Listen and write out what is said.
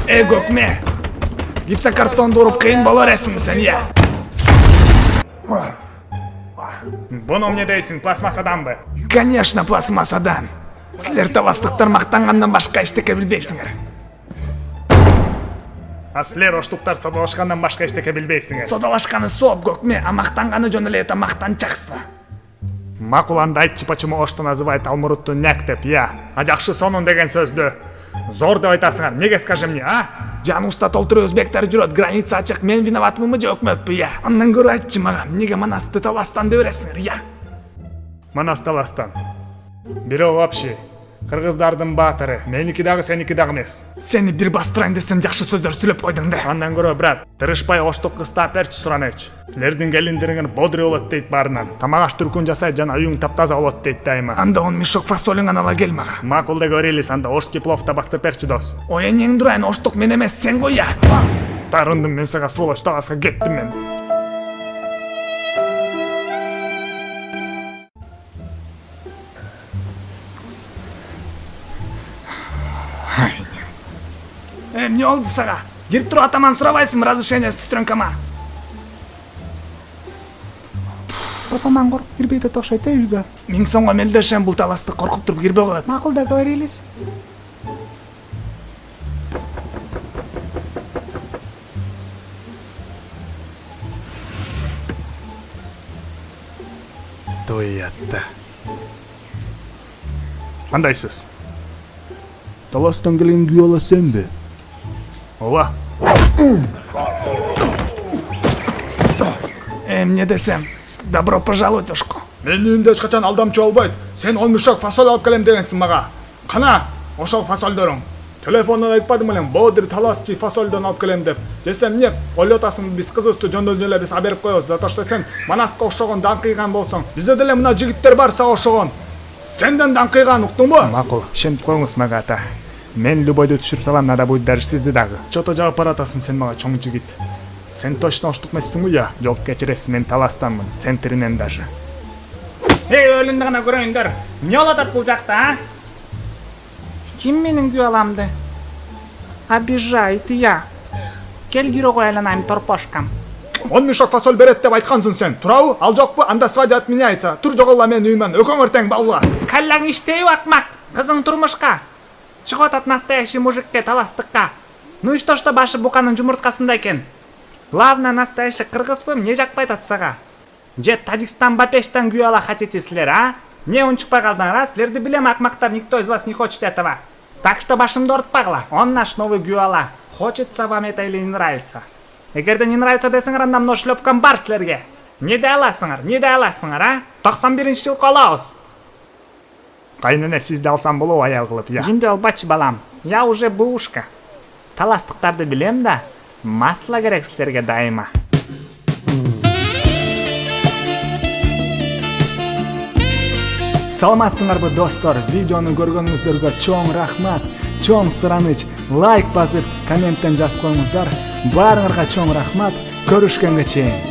Gökme. Gipsokартонду уруп кыйын болор эсиңби сен, я? Bunu эмне дейсиң, пластмассаданбы? Конечно, пластмассадан. Силер таластыктар мактангандан башка эчтеке билбейсиңер. А силер оштуктар содалашкандан башка эчтеке билбейсиңер. Содалашканы сооп, Gökme, а мактанганы жөн эле мактанчаксыз. Макул анда айтчы, почему ошто называет Алмурутту няк деп, я? А жакшы сонун деген сөздү зор деп айтасыңар. Неге скажи мне, а? Жануста толтур өзбектер жүрөт, граница ачык. Мен виноватмынбы же өкмөтпү, я? Андан көрө айтчы мага, эмнеге Манасты таластан деп бересиңер, я? Манас таластан. Бирөө вообще кыргыздардын баатыры. Меники дагы, сеники дагы эмес. Сени бир бастырайын десем жакшы сөздөр сүйлөп койдуң да. Андан көрө, брат, тырышпай оштук кызды аперчи суранечи. Силердин келиндериңер бодрый болот дейт баарынан. Тамак аш түркүн жасайт жана үйүң таптаза болот дейт дайыма. Анда он мешок фасолиңан ала кел мага. Макул деп көрелис, анда ошки пловта бастырып берчи дос. Ой, эң дурайын оштук мен эмес, сен го, я? Тарындым мен сага, сволочь, таласка кеттим мен. Эмне болду сага? Кирип туруп атаман сурабайсыңбы разрешение сестренкама? Папаман коркуп кирбей деп окшойт үйгө. 1000 сомго мелдешем, бул таласты коркуп туруп кирбей коет. Макул да көрелис. Тоятта. Кандайсыз? Таластан келген күйала сенби? Ооба. Эмне десем? Добро пожаловать, Ошко. Мен үйүндө эч качан алдамчы болбойт. Сен 10 мешок фасоль алып келем дегенсиң мага. Кана, ошол фасолдоруң. Телефондон айтпадым элем, бодри таласки фасолдон алып келем деп. Десем, эмне ойлоп атасың, биз кызыбызды жөндөн эле биз аберип коебуз. За то, что сен Манаска окшогон даңкыйган болсоң, бизде деле мына жигиттер бар сага окшогон. Сенден даңкыйган, уктуңбу? Макул, ишентип коюңуз мага ата. Мен любойду түшүрүп салам, надо будет даже сизди дагы. Чото жагып баратасың сен мага, чоң жигит. Сен точно оштук эмессиңби, я? Жок, кечиресиз, мен таластанмын, центринен даже. Өлүндү гана көрөйүндөр. Эмне болот бул жакта, а? Ким менин күйаламды? Обижает, я. Кел кире коеланайм торпошкам. 10 мешок фасоль берет деп айткансың сен. Турабы? Ал жокпу? Анда свадьба отменяется. Тур жоголла мен үймөн. Өкөңөр тең балга. Каллаң иштейби атмак? Кызың турмушка. Чыгып атат настоящий мужикке, таластыкка. Ну и что башы буканын жумурткасында экен? Главное, настоящий кыргызбы, эмне жакпай атат сага? Же Таджикстан Бапештан күйала хотите силер, а? Не унчукпай калдыңар, а? Силерди билем, акмактар, никто из вас не хочет этого. Так что башымды ортпагыла. Он наш новый күйала. Хочется вам это или не нравится? Эгерде не нравится десеңер, анда мына шлёпкам бар силерге. Не дей аласыңар, а? 91-жылы калабыз. Кайнене сизди алсам болобу аял кылып, я? Жинде албачы балам. Я уже бушка. Таластыктарды билем да, масло керек силерге дайыма. Саламатсыңарбы достор, видеону көргөнүңүздөргө чоң рахмат, чоң сұраныч, лайк басып, комменттен жазып коюңуздар. Баарыңарга чоң рахмат, көрүшкөнгө чейин.